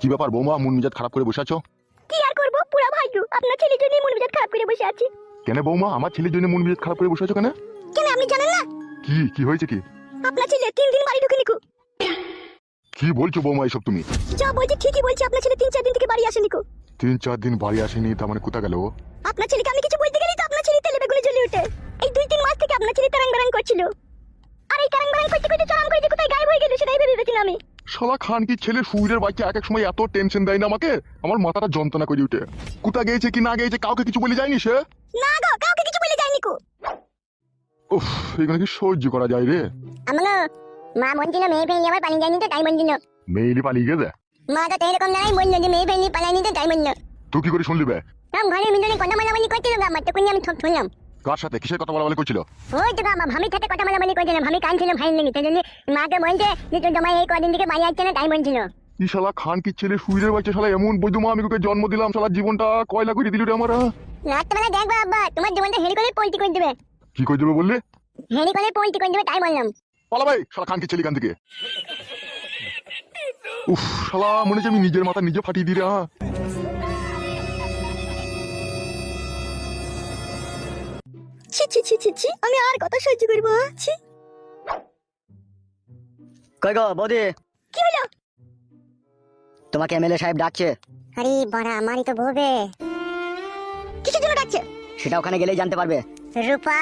কি ব্যাপার বৌমা, মন মেজাজ খারাপ করে বসে আছো? কি আর করব, পুরা ভাইগো আপনার ছেলের জন্য মন মেজাজ খারাপ করে বসে আছি। কেন বৌমা, আমার ছেলের জন্য মন মেজাজ খারাপ করে বসে আছো কেন? কেন আপনি জানেন না? কি কি হয়েছে কি? আপনার ছেলে 3 দিন বাড়ি ঢুকেনি কো। কি বলছো বৌমা এসব তুমি? যা বলছি ঠিকই বলছি, আপনার ছেলে 3-4 দিন থেকে বাড়ি আসেনি কো। 3-4 দিন বাড়ি আসেনি, তার মানে কোথা গেল? আপনার ছেলেকে আমি কিছু বলতে গেলেই তো আপনার ছেলে তেলে বেগুনে জ্বলে ওঠে। এই 2-3 মাস থেকে আপনার ছেলে তারাং বারাং করছিল, আর এই তারাং বারাং করতে করতে চরম করে যে কোথায় গায়েব হয়ে গেল সেটাই ভেবে পেয়েছি আমি। শালা খান কি ছেলে সুইরের বাচ্চা এক এক সময় এত টেনশন দেয় না আমাকে, আমার মাথাটা যন্ত্রণা করে উঠে। কোথা গিয়েছে কি না গিয়েছে কাউকে কিছু বলে যায়নি সে? না গো, কাউকে কিছু বলে যায়নি কো। উফ, এখানে কি সহ্য করা যায় রে? আমগো মা মনছিল মেয়ে ফেলে আবার পানি যায়নি তো তাই মনছিল। মেয়েলি পালিয়ে গেছে? মা তো এরকম নাই বললো যে মেয়ে ফেলে পালায়নি তো তাই মনল। তুই কি করে শুনলি বে? রাম ঘরে মিলনে কথা মালামালি করছিল গো, আমার তো কোনি আমি শুনলাম। কার সাথে কিসের কথা বলা বলে করছিল? ওই তো আমার ভামির সাথে কথা মালামালি করছিল, ভামি কানছিল ভাই লেগে, তাই জন্য মাকে বলছে যে তোর জামাই এই কদিন থেকে বাড়ি আসছে না তাই বলছিল। এই শালা খান কি ছেলে সুইরের বাচ্চা, শালা এমন বৈধমা আমি ওকে জন্ম দিলাম, শালা জীবনটা কয়লা করে দিল রে আমার। রাতবেলা দেখবা আব্বা তোমার জীবনটা হেলি করে পল্টি করে দেবে। কি করে দেবে বললে? হেলি করে পল্টি করে দেবে তাই বললাম। পালা ভাই, শালা খান কি ছেলে এখান থেকে। উফ, শালা মনে হচ্ছে আমি নিজের মাথা নিজে ফাটিয়ে দিই রে। ছি ছি ছি ছি ছি, আমি আর কথা সহ্য করব না। ছি। কই গো বৌদি, কি হলো? তোমাকে এমএলএ সাহেব ডাকছে। আরে বড়া আমারই তো বউবে। কিসের জন্য ডাকছে? সেটা ওখানে গেলেই জানতে পারবে। রূপা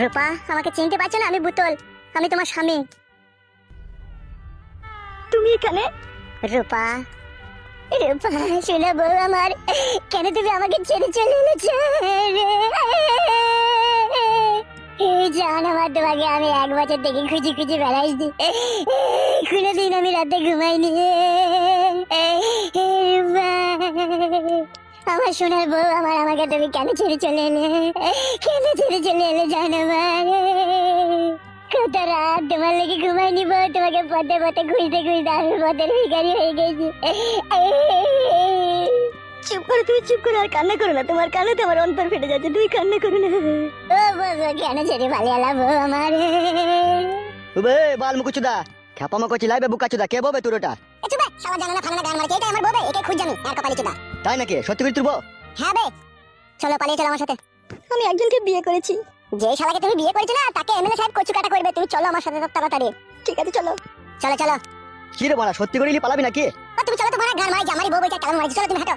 রূপা, আমাকে চিনতে পারছো না? আমি বুতল, আমি তোমার স্বামী। তুমি এখানে? রূপা রূপা শোনা বউ আমার, কেন তুমি আমাকে ছেড়ে চলে এলেছো জান? আমার তোমাকে আমি 1 বছর থেকে খুঁজে খুঁজে বেড়াইছি, কোনোদিন আমি রাতে ঘুমাইনি। রূপা আমার সোনার বউ আমার, আমাকে তুমি কেন ছেড়ে চলে এলে? কেন ছেড়ে চলে এলে জান আমার? কত রাত তোমার লেগে ঘুমাইনি বউ, তোমাকে পথে পথে খুঁজতে খুঁজতে আমি পথের ভিখারি হয়ে গেছি। চুপ করো, তুমি চুপ করো, আর কান্না করো না, তোমার কান্নাতে আমার অন্তর ফেটে যাচ্ছে, তুমি কান্না করো না। ও বউ কেন ছেড়ে পালিয়ে বউ আমার? উবে বাল মুকুচুদা, খেপামো করছি লাইবে বুকাচুদা, কে ববে তোর ওটা? চুপ বে, শালা জানা না ফানা না গান মারছে, এটা আমার বউ, একে খুঁজ জানি আর কপালি চুদা। তাই নাকি? সত্যি করে তুলবো? হ্যাঁ বে, চলো পালিয়ে চলো আমার সাথে। আমি একজনকে বিয়ে করেছি। যে শালাকে তুমি বিয়ে করেছো না তাকে এমএলএ সাহেব কচু কাটা করবে, তুমি চলো আমার সাথে তাড়াতাড়ি। ঠিক আছে চলো। চলো চলো। কি রে বড়া, সত্যি করে পালাবি নাকি? তুমি চলো তো বড় গান মারি, আমারই বউ বইটা কেমন মারছি, চলো তুমি হাঁটো।